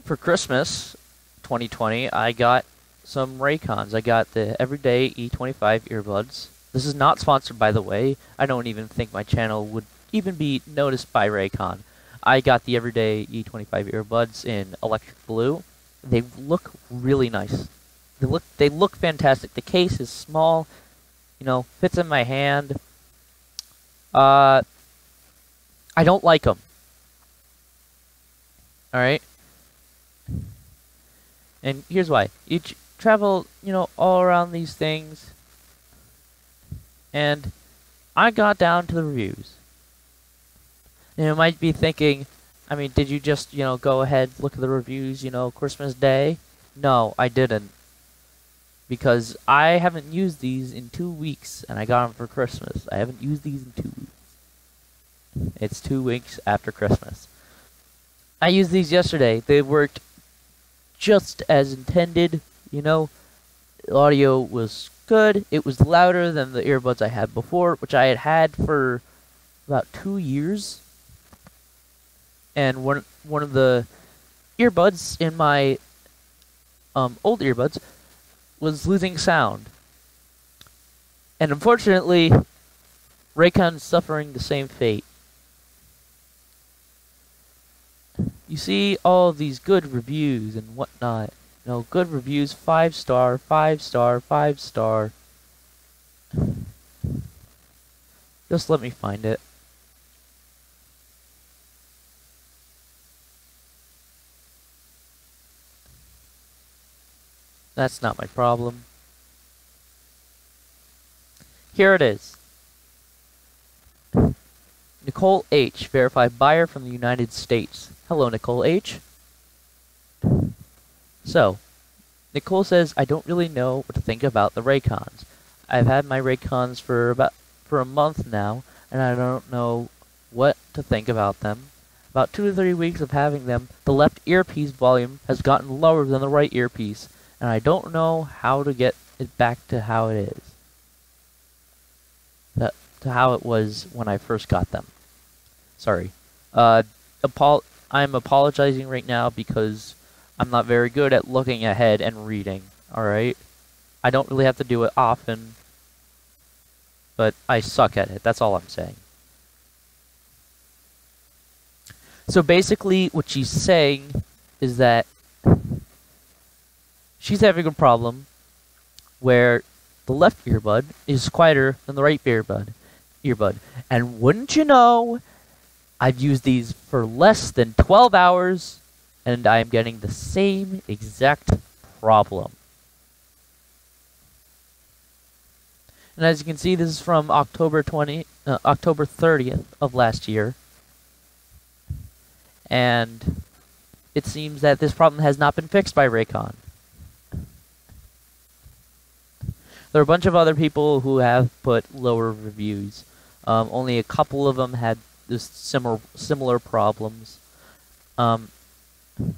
For Christmas 2020, I got some Raycons. I got the everyday E25 earbuds. This is not sponsored, by the way. I don't even think my channel would even be noticed by Raycon. I got the everyday E25 earbuds in electric blue. They look really nice. They look fantastic. The case is small, fits in my hand. I don't like them. All right. And here's why. You travel, all around these things. And I got down to the reviews. And you might be thinking, did you just, go ahead, look at the reviews, Christmas Day? No, I didn't. Because I haven't used these in 2 weeks, and I got them for Christmas. I haven't used these in 2 weeks. It's 2 weeks after Christmas. I used these yesterday. They worked just as intended, The audio was good. It was louder than the earbuds I had before, which I had for about 2 years. And one of the earbuds in my old earbuds was losing sound. And unfortunately, Raycon's suffering the same fate. You see all of these good reviews and whatnot. Good reviews, 5-star, 5-star, 5-star. Just let me find it. That's not my problem. Here it is. Nicole H., verified buyer from the United States. Hello, Nicole H. So, Nicole says, I don't really know what to think about the Raycons. I've had my Raycons for a month now, and I don't know what to think about them. About 2 to 3 weeks of having them, the left earpiece volume has gotten lower than the right earpiece, and I don't know how to get it back to how it is. To how it was when I first got them. Sorry. I'm apologizing right now because I'm not very good at looking ahead and reading, alright? I don't really have to do it often, but I suck at it. That's all I'm saying. So basically, what she's saying is that she's having a problem where the left earbud is quieter than the right earbud. And wouldn't you know, I've used these for less than 12 hours, and I'm getting the same exact problem. And as you can see, this is from October 30th of last year. And it seems that this problem has not been fixed by Raycon. There are a bunch of other people who have put lower reviews. Only a couple of them had this similar problems.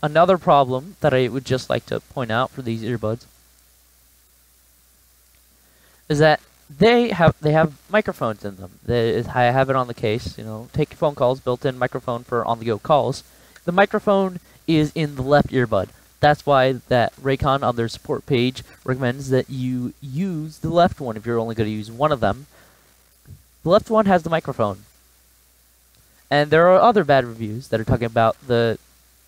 Another problem that I would just like to point out for these earbuds is that they have microphones in them. I have it on the case. Take your phone calls, built-in microphone for on-the-go calls. The microphone is in the left earbud. That's why that Raycon on their support page recommends that you use the left one if you're only going to use one of them. The left one has the microphone. And there are other bad reviews that are talking about the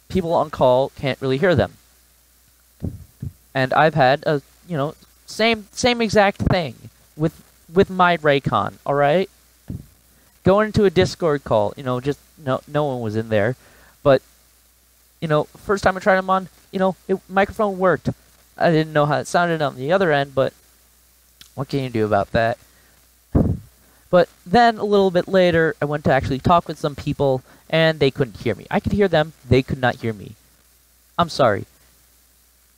people on call can't really hear them. And I've had a, same exact thing with my Raycon, alright? Going into a Discord call, just no one was in there. But, first time I tried them on, microphone worked. I didn't know how it sounded on the other end, but what can you do about that? But then, a little bit later, I went to actually talk with some people, and they couldn't hear me. I could hear them, they could not hear me. I'm sorry.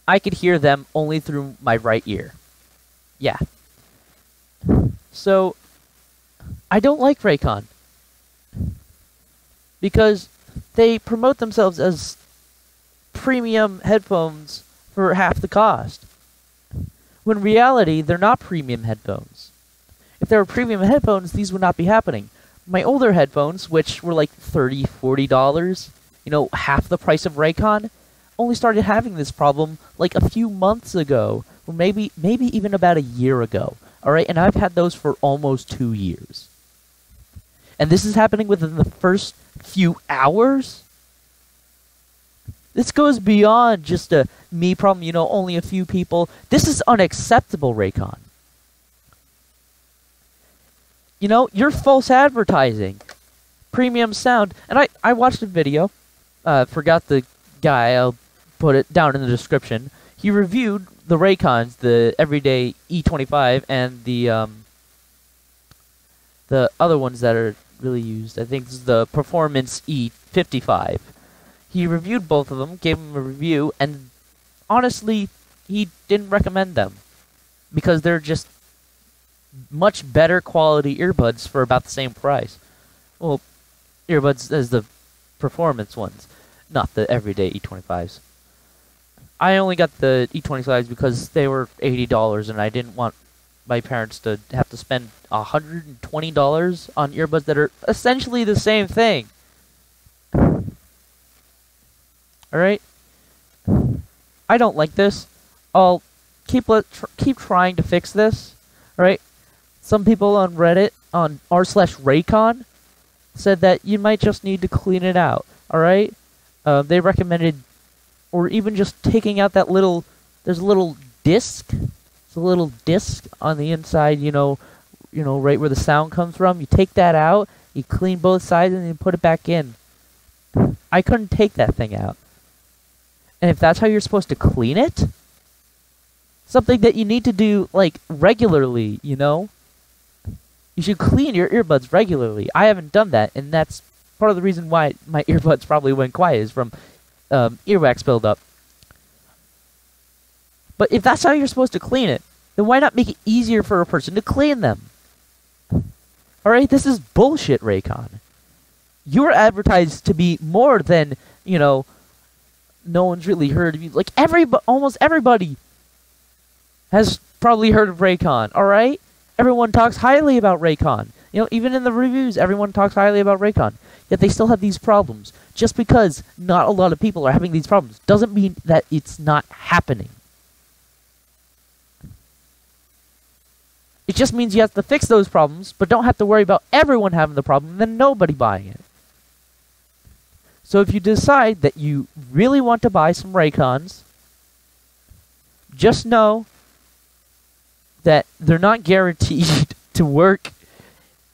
I could hear them only through my right ear. Yeah. So, I don't like Raycon. Because they promote themselves as premium headphones for half the cost. When in reality, they're not premium headphones. If they were premium headphones, these would not be happening. My older headphones, which were like $30, $40, half the price of Raycon, only started having this problem like a few months ago, or maybe even about a year ago. All right, and I've had those for almost 2 years. And this is happening within the first few hours? This goes beyond just a me problem, you know, only a few people. This is unacceptable, Raycon. You know, you're false advertising. Premium sound. And I watched a video. Forgot the guy. I'll put it down in the description. He reviewed the Raycons, the everyday E25, and the other ones that are really used. I think this is the Performance E25. He reviewed both of them, gave them a review, and honestly, he didn't recommend them because they're just much better quality earbuds for about the same price. Well, earbuds as the performance ones, not the everyday E25s. I only got the E25s because they were $80 and I didn't want my parents to have to spend $120 on earbuds that are essentially the same thing. Alright? I don't like this. I'll keep trying to fix this. Alright? Some people on Reddit, on r/Raycon, said that you might just need to clean it out. Alright? They recommended, or even just taking out that little, there's a little disc. It's a little disc on the inside, you know, right where the sound comes from. You take that out, you clean both sides, and then you put it back in. I couldn't take that thing out. And if that's how you're supposed to clean it, something that you need to do, like, regularly, you know? You should clean your earbuds regularly. I haven't done that, and that's part of the reason why my earbuds probably went quiet, is from earwax buildup. But if that's how you're supposed to clean it, then why not make it easier for a person to clean them? Alright, this is bullshit, Raycon. You're advertised to be more than, you know, no one's really heard of you. Like, almost everybody has probably heard of Raycon, alright? Everyone talks highly about Raycon. You know, even in the reviews, everyone talks highly about Raycon. Yet they still have these problems. Just because not a lot of people are having these problems doesn't mean that it's not happening. It just means you have to fix those problems, but don't have to worry about everyone having the problem and then nobody buying it. So if you decide that you really want to buy some Raycons, just know that they're not guaranteed to work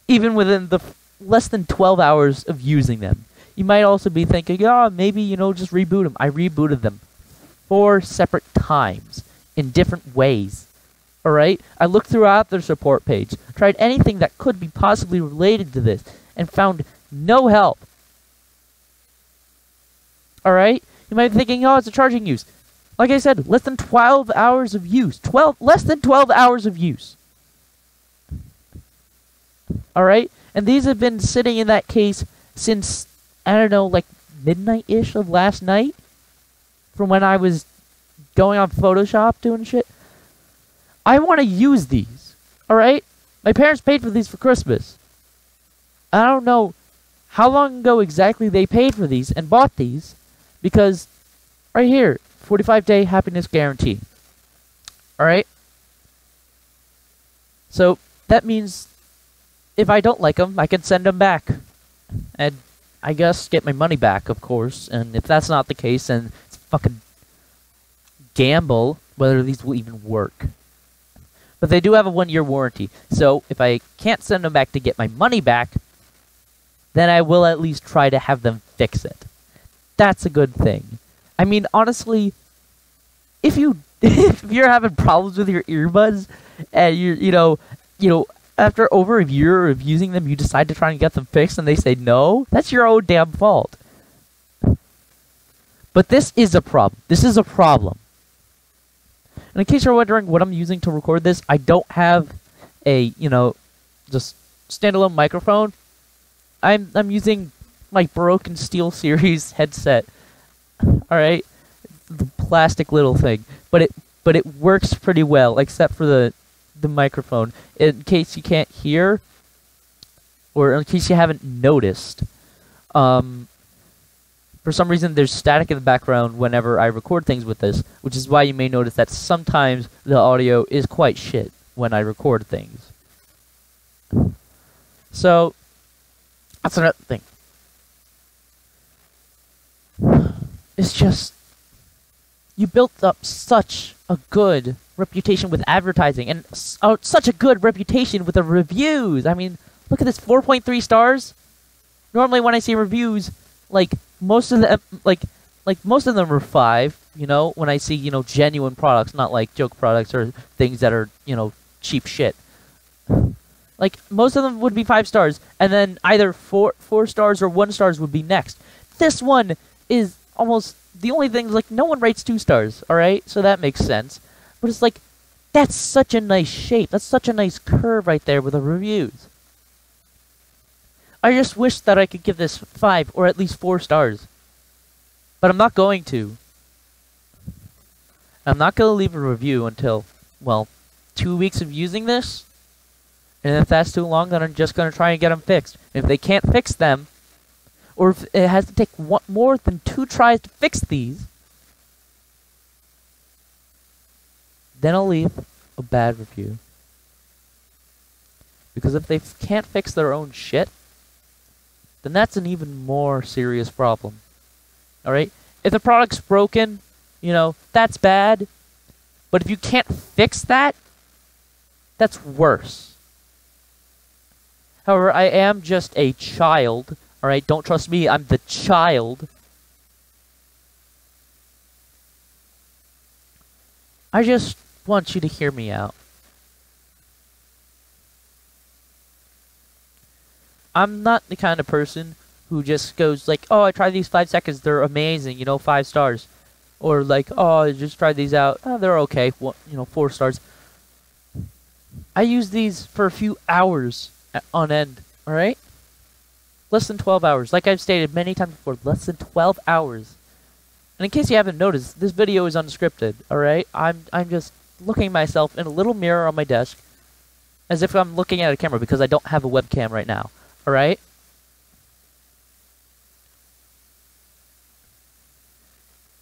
even within the less than 12 hours of using them. You might also be thinking, oh, maybe, you know, just reboot them. I rebooted them 4 separate times in different ways. Alright? I looked throughout their support page, tried anything that could be possibly related to this, and found no help. Alright? You might be thinking, oh, it's a charging use. Like I said, less than 12 hours of use. Less than 12 hours of use. Alright? And these have been sitting in that case since, I don't know, like midnight-ish of last night? From when I was going on Photoshop doing shit. I want to use these. Alright? My parents paid for these for Christmas. I don't know how long ago exactly they paid for these and bought these. Because, right here, 45-day happiness guarantee. Alright? So, that means if I don't like them, I can send them back. And I guess get my money back, of course. And if that's not the case, then it's fucking gamble whether these will even work. But they do have a 1-year warranty. So, if I can't send them back to get my money back, then I will at least try to have them fix it. That's a good thing. I mean, honestly, if you're having problems with your earbuds and you know, after over a year of using them, you decide to try and get them fixed and they say no, that's your own damn fault. But this is a problem. This is a problem. And in case you're wondering what I'm using to record this, I don't have a, you know, just standalone microphone. I'm using my broken SteelSeries headset. Alright? The plastic little thing. But it works pretty well, except for the microphone. In case you can't hear, or in case you haven't noticed, For some reason, there's static in the background whenever I record things with this, which is why you may notice that sometimes the audio is quite shit when I record things. So, that's another thing. It's just, you built up such a good reputation with advertising, and such a good reputation with the reviews. I mean, look at this, 4.3 stars. Normally when I see reviews, like, most of them, most of them are 5, you know, when I see, you know, genuine products, not like joke products or things that are, you know, cheap shit. Like, most of them would be 5 stars, and then either 4 stars or 1 stars would be next. This one is almost the only thing, like, no one rates 2 stars, alright? So that makes sense. But it's like, that's such a nice shape. That's such a nice curve right there with the reviews. I just wish that I could give this 5 or at least 4 stars. But I'm not going to. I'm not going to leave a review until, well, 2 weeks of using this. And if that's too long, then I'm just going to try and get them fixed. If they can't fix them, or if it has to take more than 2 tries to fix these, then I'll leave a bad review. Because if they can't fix their own shit, then that's an even more serious problem. Alright? If the product's broken, you know, that's bad. But if you can't fix that, that's worse. However, I am just a child. Alright? Don't trust me, I'm the child. I just want you to hear me out. I'm not the kind of person who just goes like, oh, I tried these 5 seconds, they're amazing, you know, 5 stars. Or like, oh, I just tried these out, oh, they're okay, well, you know, 4 stars. I use these for a few hours on end, alright? Less than 12 hours. Like I've stated many times before, less than 12 hours. And in case you haven't noticed, this video is unscripted, alright? I'm just looking at myself in a little mirror on my desk as if I'm looking at a camera because I don't have a webcam right now. Alright?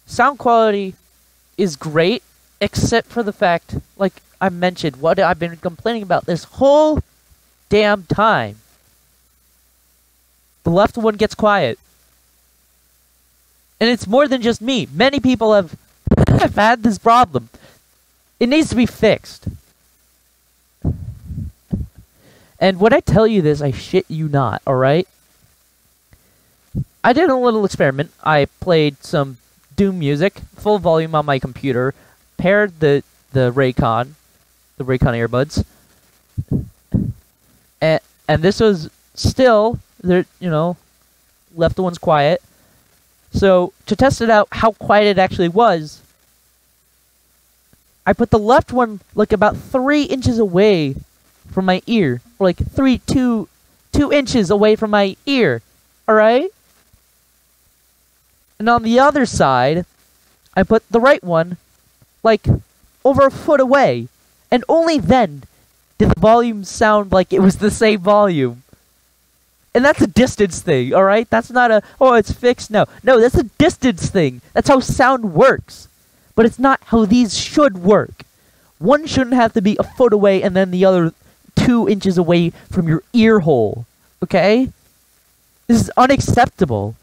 Sound quality is great, except for the fact, like I mentioned, what I've been complaining about this whole damn time. The left one gets quiet. And it's more than just me. Many people have had this problem. It needs to be fixed. And when I tell you this, I shit you not, alright? I did a little experiment. I played some Doom music, full volume on my computer, paired the Raycon earbuds, and this was still, you know, left the ones quiet. So, to test it out, how quiet it actually was, I put the left one, like, about 3 inches away from my ear. Or like 2 inches away from my ear. Alright? And on the other side, I put the right one, like, over a foot away. And only then did the volume sound like it was the same volume. And that's a distance thing, alright? That's not a, oh, it's fixed. No, that's a distance thing. That's how sound works. But it's not how these should work. One shouldn't have to be a foot away and then the other 2 inches away from your ear hole. Okay? This is unacceptable.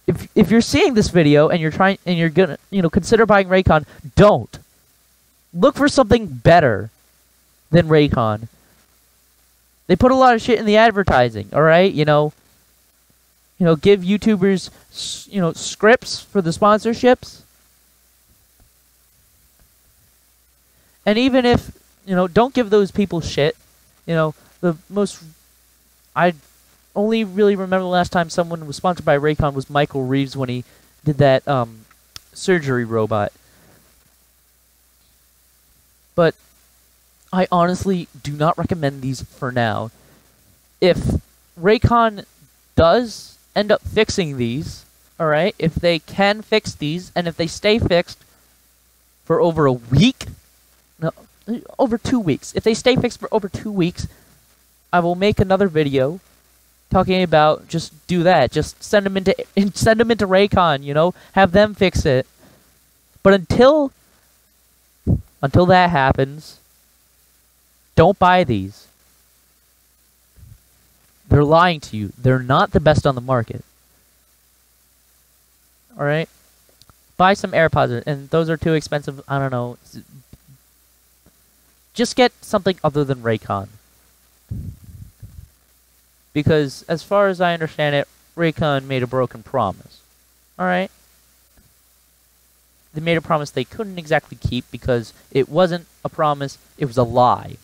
If you're seeing this video and you're gonna, you know, consider buying Raycon, don't. Look for something better than Raycon. They put a lot of shit in the advertising, alright? You know, give YouTubers, you know, scripts for the sponsorships. And even if, you know, don't give those people shit. You know, I only really remember the last time someone was sponsored by Raycon was Michael Reeves when he did that surgery robot. But I honestly do not recommend these for now. If Raycon does end up fixing these, alright, if they can fix these, and if they stay fixed for over a week, no, over 2 weeks. If they stay fixed for over 2 weeks, I will make another video talking about just do that. Just send them into Raycon, you know, have them fix it. But until that happens, don't buy these. They're lying to you. They're not the best on the market. All right? Buy some AirPods, and those are too expensive. I don't know. Just get something other than Raycon. Because, as far as I understand it, Raycon made a broken promise. Alright? They made a promise they couldn't exactly keep because it wasn't a promise, it was a lie.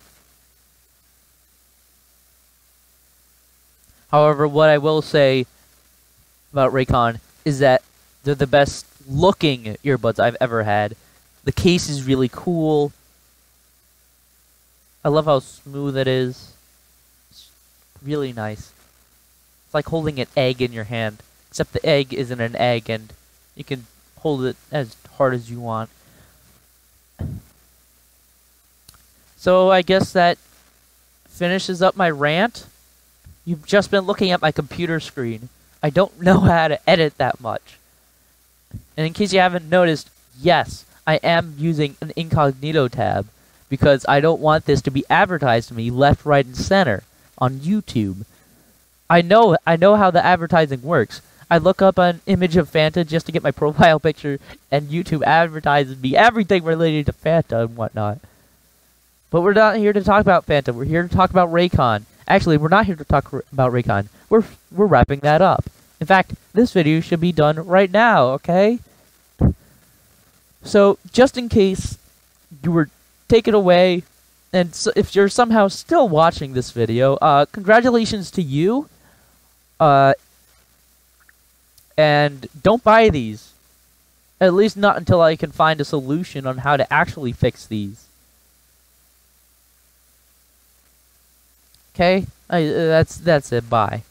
However, what I will say about Raycon is that they're the best looking earbuds I've ever had. The case is really cool. I love how smooth it is. It's really nice. It's like holding an egg in your hand, except the egg isn't an egg and you can hold it as hard as you want. So I guess that finishes up my rant. You've just been looking at my computer screen. I don't know how to edit that much. And in case you haven't noticed, yes, I am using an incognito tab because I don't want this to be advertised to me left, right, and center on YouTube. I know how the advertising works. I look up an image of Fanta just to get my profile picture, and YouTube advertises me everything related to Fanta and whatnot. But we're not here to talk about Fanta. We're here to talk about Raycon. Actually, we're not here to talk about Raycon. We're wrapping that up. In fact, this video should be done right now, okay? So, just in case you were taken away, and so if you're somehow still watching this video, congratulations to you. And don't buy these. At least not until I can find a solution on how to actually fix these. Okay? That's it. Bye.